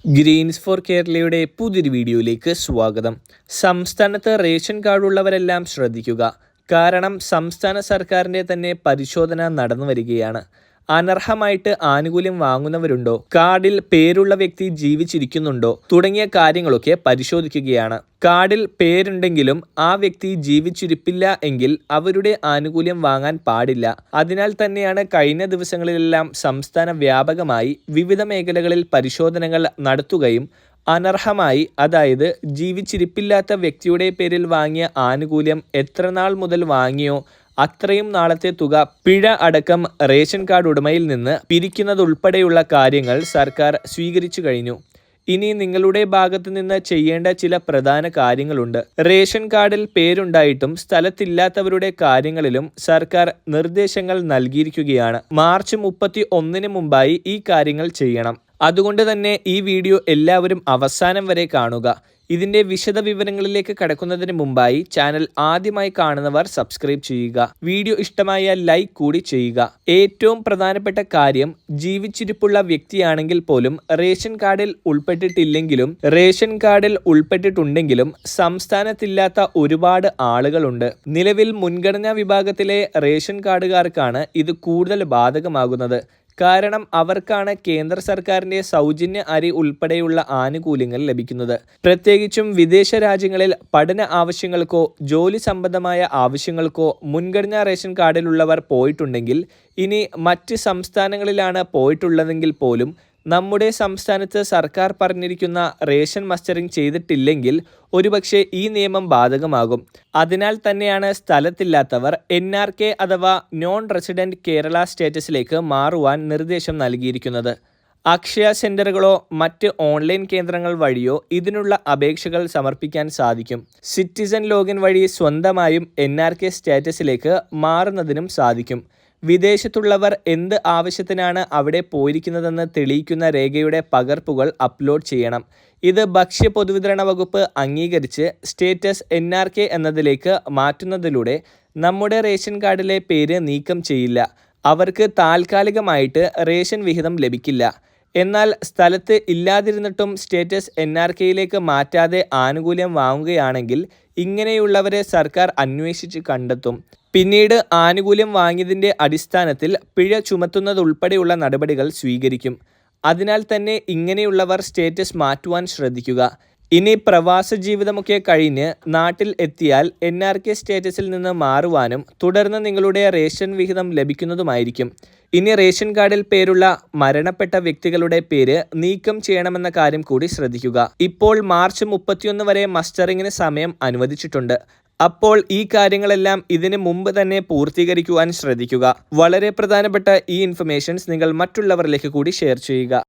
Green's four കേരളയുടെ പുതിയൊരു വീഡിയോയിലേക്ക് സ്വാഗതം. സംസ്ഥാനത്ത് റേഷൻ കാർഡ് ഉള്ളവരെല്ലാം ശ്രദ്ധിക്കുക. കാരണം സംസ്ഥാന സർക്കാരിൻ്റെ തന്നെ പരിശോധന നടന്നു വരികയാണ്. അനർഹമായിട്ട് ആനുകൂല്യം വാങ്ങുന്നവരുണ്ടോ, കാർഡിൽ പേരുള്ള വ്യക്തി ജീവിച്ചിരിക്കുന്നുണ്ടോ തുടങ്ങിയ കാര്യങ്ങളൊക്കെ പരിശോധിക്കുകയാണ്. കാർഡിൽ പേരുണ്ടെങ്കിലും ആ വ്യക്തി ജീവിച്ചിരിപ്പില്ല എങ്കിൽ അവരുടെ ആനുകൂല്യം വാങ്ങാൻ പാടില്ല. അതിനാൽ തന്നെയാണ് കഴിഞ്ഞ ദിവസങ്ങളിലെല്ലാം സംസ്ഥാന വ്യാപകമായി വിവിധ മേഖലകളിൽ പരിശോധനകൾ നടത്തുകയും അനർഹമായി, അതായത് ജീവിച്ചിരിപ്പില്ലാത്ത വ്യക്തിയുടെ പേരിൽ വാങ്ങിയ ആനുകൂല്യം എത്ര നാൾ മുതൽ വാങ്ങിയോ അത്രയും നാളത്തെ തുക പിഴ അടക്കം റേഷൻ കാർഡ് ഉടമയിൽ നിന്ന് പിരിക്കുന്നതുൾപ്പെടെയുള്ള കാര്യങ്ങൾ സർക്കാർ സ്വീകരിച്ചു കഴിഞ്ഞു. ഇനി നിങ്ങളുടെ ഭാഗത്തു നിന്ന് ചെയ്യേണ്ട ചില പ്രധാന കാര്യങ്ങളുണ്ട്. റേഷൻ കാർഡിൽ പേരുണ്ടായിട്ടും സ്ഥലത്തില്ലാത്തവരുടെ കാര്യങ്ങളിലും സർക്കാർ നിർദ്ദേശങ്ങൾ നൽകിയിരിക്കുകയാണ്. മാർച്ച് 31 മുമ്പായി ഈ കാര്യങ്ങൾ ചെയ്യണം. അതുകൊണ്ട് തന്നെ ഈ വീഡിയോ എല്ലാവരും അവസാനം വരെ കാണുക. ഇതിന്റെ വിശദ വിവരങ്ങളിലേക്ക് കടക്കുന്നതിന് മുമ്പായി ചാനൽ ആദ്യമായി കാണുന്നവർ സബ്സ്ക്രൈബ് ചെയ്യുക. വീഡിയോ ഇഷ്ടമായ ലൈക്ക് കൂടി ചെയ്യുക. ഏറ്റവും പ്രധാനപ്പെട്ട കാര്യം, ജീവിച്ചിരിപ്പുള്ള വ്യക്തിയാണെങ്കിൽ പോലും റേഷൻ കാർഡിൽ ഉൾപ്പെട്ടിട്ടില്ലെങ്കിലും റേഷൻ കാർഡിൽ ഉൾപ്പെട്ടിട്ടുണ്ടെങ്കിലും സംസ്ഥാനത്തില്ലാത്ത ഒരുപാട് ആളുകളുണ്ട്. നിലവിൽ മുൻഗണനാ വിഭാഗത്തിലെ റേഷൻ കാർഡുകാർക്കാണ് ഇത് കൂടുതൽ ബാധകമാകുന്നത്. കാരണം അവർക്കാണ് കേന്ദ്ര സർക്കാരിൻ്റെ സൗജന്യ അരി ഉൾപ്പെടെയുള്ള ആനുകൂല്യങ്ങൾ ലഭിക്കുന്നത്. പ്രത്യേകിച്ചും വിദേശ രാജ്യങ്ങളിൽ പഠന ആവശ്യങ്ങൾക്കോ ജോലി സംബന്ധമായ ആവശ്യങ്ങൾക്കോ മുൻഗണനാ റേഷൻ കാർഡിലുള്ളവർ പോയിട്ടുണ്ടെങ്കിൽ, ഇനി മറ്റ് സംസ്ഥാനങ്ങളിലാണ് പോയിട്ടുള്ളതെങ്കിൽ പോലും നമ്മുടെ സംസ്ഥാനത്ത് സർക്കാർ പറഞ്ഞിരിക്കുന്ന റേഷൻ മസ്റ്ററിംഗ് ചെയ്തിട്ടില്ലെങ്കിൽ ഒരുപക്ഷെ ഈ നിയമം ബാധകമാകും. അതിനാൽ തന്നെയാണ് സ്ഥലത്തില്ലാത്തവർ NRK അഥവാ നോൺ റെസിഡന്റ് കേരള സ്റ്റേറ്റസിലേക്ക് മാറുവാൻ നിർദ്ദേശം നൽകിയിരിക്കുന്നത്. അക്ഷയ സെന്ററുകളോ മറ്റ് ഓൺലൈൻ കേന്ദ്രങ്ങൾ വഴിയോ ഇതിനുള്ള അപേക്ഷകൾ സമർപ്പിക്കാൻ സാധിക്കും. സിറ്റിസൺ ലോഗിൻ വഴി സ്വന്തമായും NRK സ്റ്റാറ്റസിലേക്ക് മാറുന്നതിനും സാധിക്കും. വിദേശത്തുള്ളവർ എന്ത് ആവശ്യത്തിനാണ് അവിടെ പോയിരിക്കുന്നതെന്ന് തെളിയിക്കുന്ന രേഖയുടെ പകർപ്പുകൾ അപ്ലോഡ് ചെയ്യണം. ഇത് ഭക്ഷ്യ പൊതുവിതരണ വകുപ്പ് അംഗീകരിച്ച് സ്റ്റേറ്റസ് NRK എന്നതിലേക്ക് മാറ്റുന്നതിലൂടെ നമ്മുടെ റേഷൻ കാർഡിലെ പേര് നീക്കം ചെയ്യില്ല. അവർക്ക് താൽക്കാലികമായിട്ട് റേഷൻ വിഹിതം ലഭിക്കില്ല. എന്നാൽ സ്ഥലത്ത് ഇല്ലാതിരുന്നിട്ടും സ്റ്റേറ്റസ് NRKയിലേക്ക് മാറ്റാതെ ആനുകൂല്യം വാങ്ങുകയാണെങ്കിൽ ഇങ്ങനെയുള്ളവരെ സർക്കാർ അന്വേഷിച്ച് കണ്ടെത്തും. പിന്നീട് ആനുകൂല്യം വാങ്ങിയതിൻ്റെ അടിസ്ഥാനത്തിൽ പിഴ ചുമത്തുന്നതുൾപ്പെടെയുള്ള നടപടികൾ സ്വീകരിക്കും. അതിനാൽ തന്നെ ഇങ്ങനെയുള്ളവർ സ്റ്റേറ്റസ് മാറ്റുവാൻ ശ്രദ്ധിക്കുക. ഇനി പ്രവാസ ജീവിതമൊക്കെ കഴിഞ്ഞ് നാട്ടിൽ എത്തിയാൽ NRK സ്റ്റാറ്റസിൽ നിന്ന് മാറുവാനും തുടർന്ന് നിങ്ങളുടെ റേഷൻ വിഹിതം ലഭിക്കുന്നതുമായിരിക്കും. ഇനി റേഷൻ കാർഡിൽ പേരുള്ള മരണപ്പെട്ട വ്യക്തികളുടെ പേര് നീക്കം ചെയ്യണമെന്ന കാര്യം കൂടി ശ്രദ്ധിക്കുക. ഇപ്പോൾ മാർച്ച് 31 വരെ മസ്റ്ററിങ്ങിന് സമയം അനുവദിച്ചിട്ടുണ്ട്. അപ്പോൾ ഈ കാര്യങ്ങളെല്ലാം ഇതിന് മുമ്പ് തന്നെ പൂർത്തീകരിക്കുവാൻ ശ്രദ്ധിക്കുക. വളരെ പ്രധാനപ്പെട്ട ഈ ഇൻഫർമേഷൻസ് നിങ്ങൾ മറ്റുള്ളവരിലേക്ക് കൂടി ഷെയർ ചെയ്യുക.